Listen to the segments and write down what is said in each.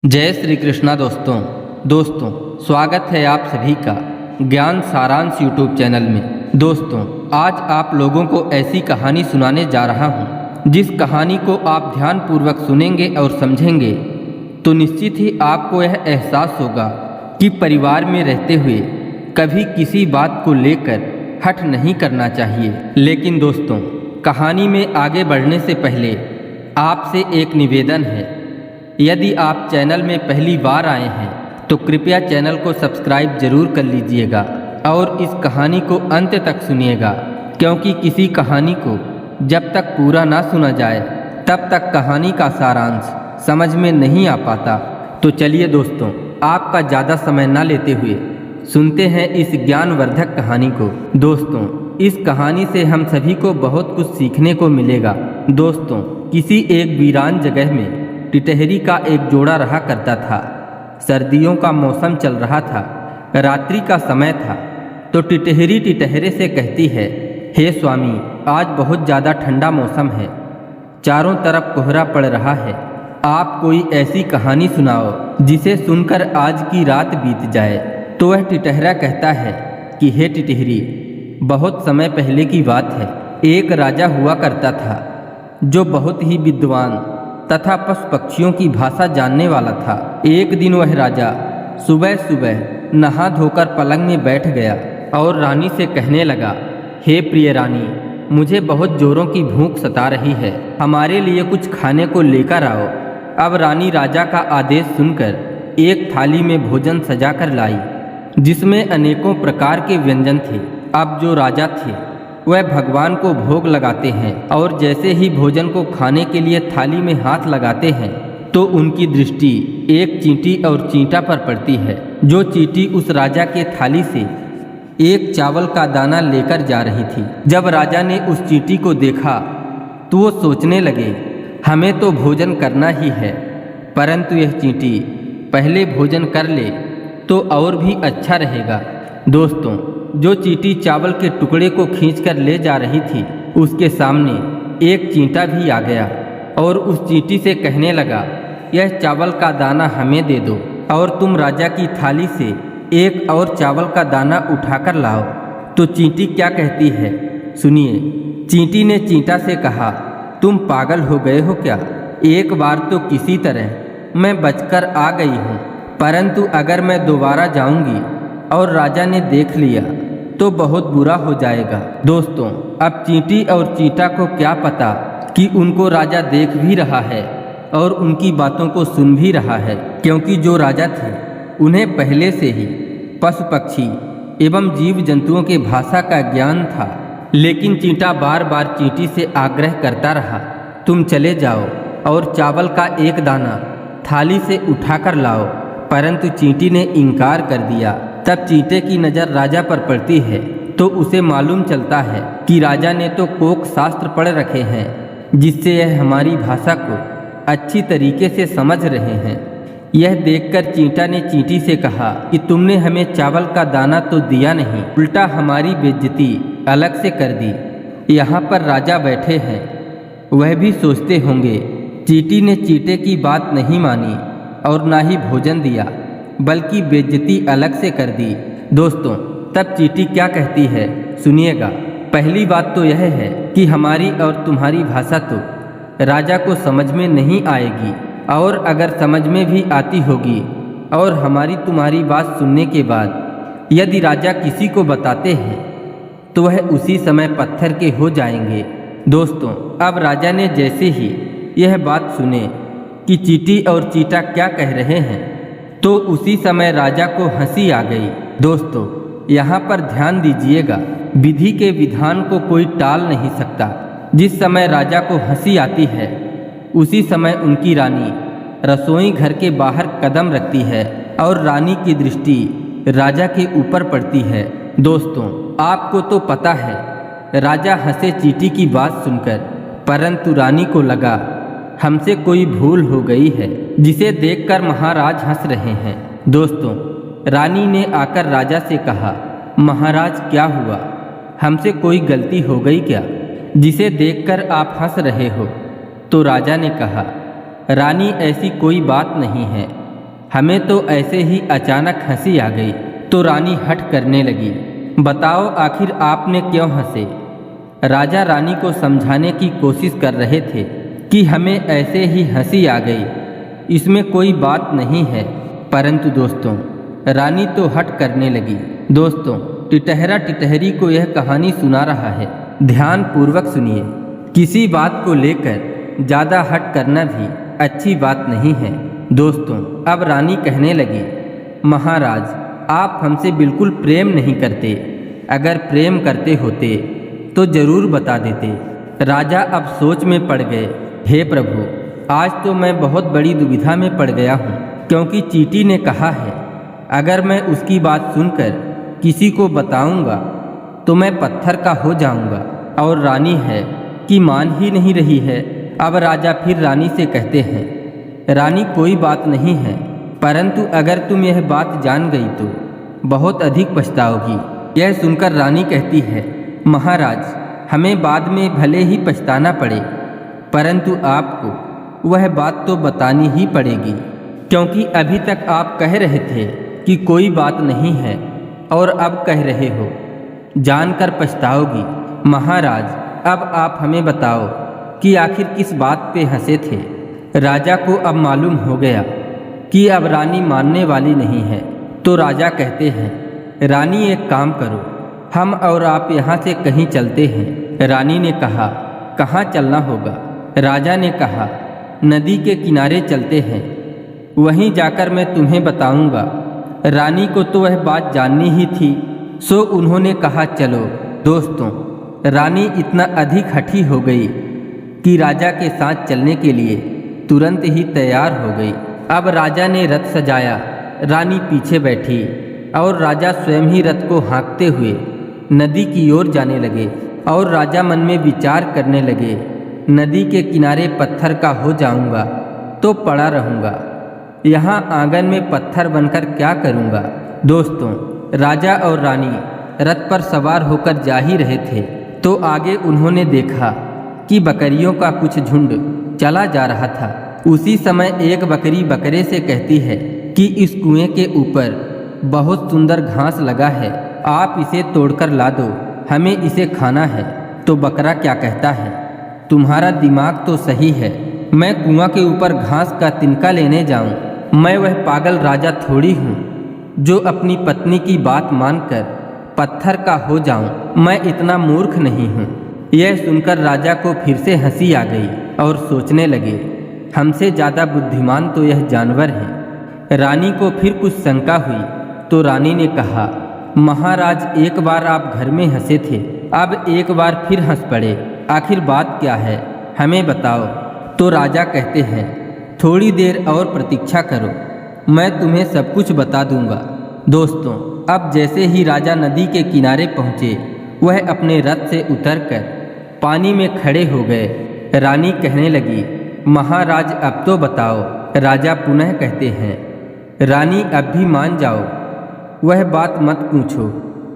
जय श्री कृष्णा दोस्तों स्वागत है आप सभी का ज्ञान सारांश यूट्यूब चैनल में। दोस्तों, आज आप लोगों को ऐसी कहानी सुनाने जा रहा हूं, जिस कहानी को आप ध्यानपूर्वक सुनेंगे और समझेंगे तो निश्चित ही आपको यह एहसास होगा कि परिवार में रहते हुए कभी किसी बात को लेकर हठ नहीं करना चाहिए। लेकिन दोस्तों, कहानी में आगे बढ़ने से पहले आपसे एक निवेदन है। यदि आप चैनल में पहली बार आए हैं तो कृपया चैनल को सब्सक्राइब जरूर कर लीजिएगा और इस कहानी को अंत तक सुनिएगा, क्योंकि किसी कहानी को जब तक पूरा ना सुना जाए तब तक कहानी का सारांश समझ में नहीं आ पाता। तो चलिए दोस्तों, आपका ज़्यादा समय ना लेते हुए सुनते हैं इस ज्ञानवर्धक कहानी को। दोस्तों, इस कहानी से हम सभी को बहुत कुछ सीखने को मिलेगा। दोस्तों, किसी एक वीरान जगह में टिटहरी का एक जोड़ा रहा करता था। सर्दियों का मौसम चल रहा था, रात्रि का समय था। तो टिटहरी टिटहरे से कहती है, हे स्वामी, आज बहुत ज़्यादा ठंडा मौसम है, चारों तरफ कोहरा पड़ रहा है। आप कोई ऐसी कहानी सुनाओ जिसे सुनकर आज की रात बीत जाए। तो वह टिटहरा कहता है कि हे टिटहरी, बहुत समय पहले की बात है। एक राजा हुआ करता था जो बहुत ही विद्वान तथा पशु पक्षियों की भाषा जानने वाला था। एक दिन वह राजा सुबह सुबह नहा धोकर पलंग में बैठ गया और रानी से कहने लगा, हे प्रिय रानी, मुझे बहुत जोरों की भूख सता रही है, हमारे लिए कुछ खाने को लेकर आओ। अब रानी राजा का आदेश सुनकर एक थाली में भोजन सजाकर लाई, जिसमें अनेकों प्रकार के व्यंजन थे। अब जो राजा थे वह भगवान को भोग लगाते हैं और जैसे ही भोजन को खाने के लिए थाली में हाथ लगाते हैं तो उनकी दृष्टि एक चींटी और चींटा पर पड़ती है। जो चींटी उस राजा के थाली से एक चावल का दाना लेकर जा रही थी। जब राजा ने उस चींटी को देखा तो वो सोचने लगे, हमें तो भोजन करना ही है, परंतु यह चींटी पहले भोजन कर ले तो और भी अच्छा रहेगा। दोस्तों, जो चींटी चावल के टुकड़े को खींचकर ले जा रही थी, उसके सामने एक चींटा भी आ गया और उस चींटी से कहने लगा, यह चावल का दाना हमें दे दो और तुम राजा की थाली से एक और चावल का दाना उठाकर लाओ। तो चींटी क्या कहती है, सुनिए। चींटी ने चींटा से कहा, तुम पागल हो गए हो क्या? एक बार तो किसी तरह मैं बचकर आ गई हूँ, परंतु अगर मैं दोबारा जाऊँगी और राजा ने देख लिया तो बहुत बुरा हो जाएगा। दोस्तों, अब चींटी और चींटा को क्या पता कि उनको राजा देख भी रहा है और उनकी बातों को सुन भी रहा है, क्योंकि जो राजा थे उन्हें पहले से ही पशु पक्षी एवं जीव जंतुओं के भाषा का ज्ञान था। लेकिन चींटा बार बार चींटी से आग्रह करता रहा, तुम चले जाओ और चावल का एक दाना थाली से उठाकर लाओ, परंतु चींटी ने इनकार कर दिया। तब चींटे की नज़र राजा पर पड़ती है तो उसे मालूम चलता है कि राजा ने तो कोक शास्त्र पढ़ रखे हैं, जिससे यह हमारी भाषा को अच्छी तरीके से समझ रहे हैं। यह देखकर चींटा ने चींटी से कहा कि तुमने हमें चावल का दाना तो दिया नहीं, उल्टा हमारी बेइज्जती अलग से कर दी। यहाँ पर राजा बैठे हैं, वह भी सोचते होंगे। चींटी ने चींटे की बात नहीं मानी और ना ही भोजन दिया, बल्कि बेइज्जती अलग से कर दी। दोस्तों, तब चींटी क्या कहती है, सुनिएगा। पहली बात तो यह है कि हमारी और तुम्हारी भाषा तो राजा को समझ में नहीं आएगी, और अगर समझ में भी आती होगी और हमारी तुम्हारी बात सुनने के बाद यदि राजा किसी को बताते हैं तो वह उसी समय पत्थर के हो जाएंगे। दोस्तों, अब राजा ने जैसे ही यह बात सुने कि चींटी और चींटा क्या कह रहे हैं तो उसी समय राजा को हंसी आ गई। दोस्तों, यहाँ पर ध्यान दीजिएगा, विधि के विधान को कोई टाल नहीं सकता। जिस समय राजा को हंसी आती है उसी समय उनकी रानी रसोई घर के बाहर कदम रखती है और रानी की दृष्टि राजा के ऊपर पड़ती है। दोस्तों, आपको तो पता है राजा हंसे चींटी की बात सुनकर, परंतु रानी को लगा हमसे कोई भूल हो गई है, जिसे देखकर महाराज हंस रहे हैं। दोस्तों, रानी ने आकर राजा से कहा, महाराज क्या हुआ, हमसे कोई गलती हो गई क्या, जिसे देखकर आप हंस रहे हो? तो राजा ने कहा, रानी ऐसी कोई बात नहीं है, हमें तो ऐसे ही अचानक हंसी आ गई। तो रानी हठ करने लगी। बताओ आखिर आपने क्यों हंसे? राजा रानी को समझाने की कोशिश कर रहे थे कि हमें ऐसे ही हंसी आ गई, इसमें कोई बात नहीं है। परंतु दोस्तों, रानी तो हट करने लगी। दोस्तों, टिटहरा टिटहरी को यह कहानी सुना रहा है, ध्यान पूर्वक सुनिए। किसी बात को लेकर ज़्यादा हट करना भी अच्छी बात नहीं है। दोस्तों, अब रानी कहने लगी, महाराज आप हमसे बिल्कुल प्रेम नहीं करते। अगर प्रेम करते होते तो जरूर बता देते। राजा अब सोच में पड़ गए। हे प्रभु, आज तो मैं बहुत बड़ी दुविधा में पड़ गया हूँ, क्योंकि चींटी ने कहा है अगर मैं उसकी बात सुनकर किसी को बताऊंगा तो मैं पत्थर का हो जाऊंगा, और रानी है कि मान ही नहीं रही है। अब राजा फिर रानी से कहते हैं, रानी कोई बात नहीं है, परंतु अगर तुम यह बात जान गई तो बहुत अधिक पछताओगी। यह सुनकर रानी कहती है, महाराज हमें बाद में भले ही पछताना पड़े, परंतु आपको वह बात तो बतानी ही पड़ेगी, क्योंकि अभी तक आप कह रहे थे कि कोई बात नहीं है और अब कह रहे हो जानकर पछताओगी। महाराज अब आप हमें बताओ कि आखिर किस बात पे हंसे थे। राजा को अब मालूम हो गया कि अब रानी मानने वाली नहीं है। तो राजा कहते हैं, रानी एक काम करो, हम और आप यहाँ से कहीं चलते हैं। रानी ने कहा, कहाँ चलना होगा? राजा ने कहा, नदी के किनारे चलते हैं, वहीं जाकर मैं तुम्हें बताऊंगा। रानी को तो वह बात जाननी ही थी, सो उन्होंने कहा चलो। दोस्तों, रानी इतना अधिक हठी हो गई कि राजा के साथ चलने के लिए तुरंत ही तैयार हो गई। अब राजा ने रथ सजाया, रानी पीछे बैठी और राजा स्वयं ही रथ को हाँकते हुए नदी की ओर जाने लगे। और राजा मन में विचार करने लगे, नदी के किनारे पत्थर का हो जाऊंगा तो पड़ा रहूंगा, यहाँ आंगन में पत्थर बनकर क्या करूंगा। दोस्तों, राजा और रानी रथ पर सवार होकर जा ही रहे थे, तो आगे उन्होंने देखा कि बकरियों का कुछ झुंड चला जा रहा था। उसी समय एक बकरी बकरे से कहती है कि इस कुएं के ऊपर बहुत सुंदर घास लगा है, आप इसे तोड़कर ला दो, हमें इसे खाना है। तो बकरा क्या कहता है, तुम्हारा दिमाग तो सही है, मैं कुआं के ऊपर घास का तिनका लेने जाऊं? मैं वह पागल राजा थोड़ी हूँ जो अपनी पत्नी की बात मानकर पत्थर का हो जाऊं। मैं इतना मूर्ख नहीं हूँ। यह सुनकर राजा को फिर से हंसी आ गई और सोचने लगे, हमसे ज़्यादा बुद्धिमान तो यह जानवर है। रानी को फिर कुछ शंका हुई, तो रानी ने कहा, महाराज एक बार आप घर में हंसे थे, अब एक बार फिर हंस पड़े, आखिर बात क्या है, हमें बताओ। तो राजा कहते हैं, थोड़ी देर और प्रतीक्षा करो, मैं तुम्हें सब कुछ बता दूंगा। दोस्तों, अब जैसे ही राजा नदी के किनारे पहुँचे, वह अपने रथ से उतरकर पानी में खड़े हो गए। रानी कहने लगी, महाराज अब तो बताओ। राजा पुनः कहते हैं, रानी अब भी मान जाओ, वह बात मत पूछो,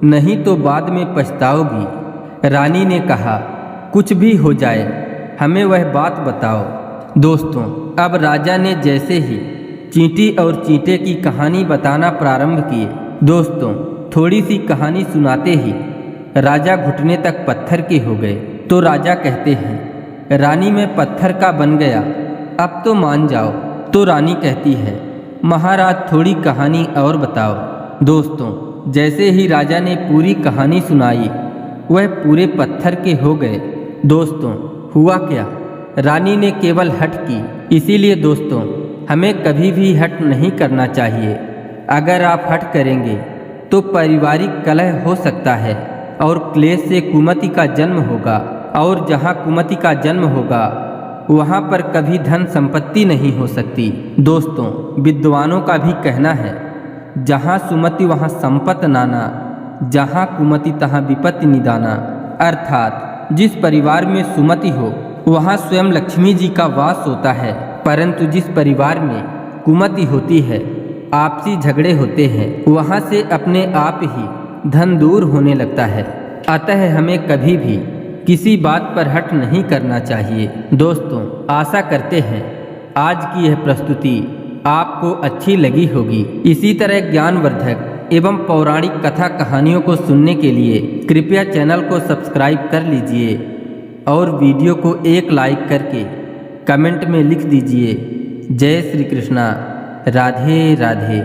नहीं तो बाद में पछताओगी। रानी ने कहा, कुछ भी हो जाए, हमें वह बात बताओ। दोस्तों, अब राजा ने जैसे ही चींटी और चींटे की कहानी बताना प्रारंभ किए। दोस्तों, थोड़ी सी कहानी सुनाते ही राजा घुटने तक पत्थर के हो गए। तो राजा कहते हैं, रानी मैं पत्थर का बन गया, अब तो मान जाओ। तो रानी कहती है, महाराज थोड़ी कहानी और बताओ। दोस्तों, जैसे ही राजा ने पूरी कहानी सुनाई, वह पूरे पत्थर के हो गए। दोस्तों, हुआ क्या? रानी ने केवल हठ की। इसीलिए दोस्तों, हमें कभी भी हठ नहीं करना चाहिए। अगर आप हठ करेंगे तो पारिवारिक कलह हो सकता है और क्लेश से कुमति का जन्म होगा, और जहाँ कुमति का जन्म होगा वहाँ पर कभी धन संपत्ति नहीं हो सकती। दोस्तों, विद्वानों का भी कहना है, जहाँ सुमति वहाँ संपत नाना, जहाँ कुमति तहाँ विपत्ति निदाना। अर्थात जिस परिवार में सुमति हो वहाँ स्वयं लक्ष्मी जी का वास होता है, परंतु जिस परिवार में कुमति होती है, आपसी झगड़े होते हैं, वहाँ से अपने आप ही धन दूर होने लगता है। अतः हमें कभी भी किसी बात पर हठ नहीं करना चाहिए। दोस्तों, आशा करते हैं आज की यह प्रस्तुति आपको अच्छी लगी होगी। इसी तरह ज्ञानवर्धक एवं पौराणिक कथा कहानियों को सुनने के लिए कृपया चैनल को सब्सक्राइब कर लीजिए और वीडियो को एक लाइक करके कमेंट में लिख दीजिए जय श्री कृष्णा, राधे राधे।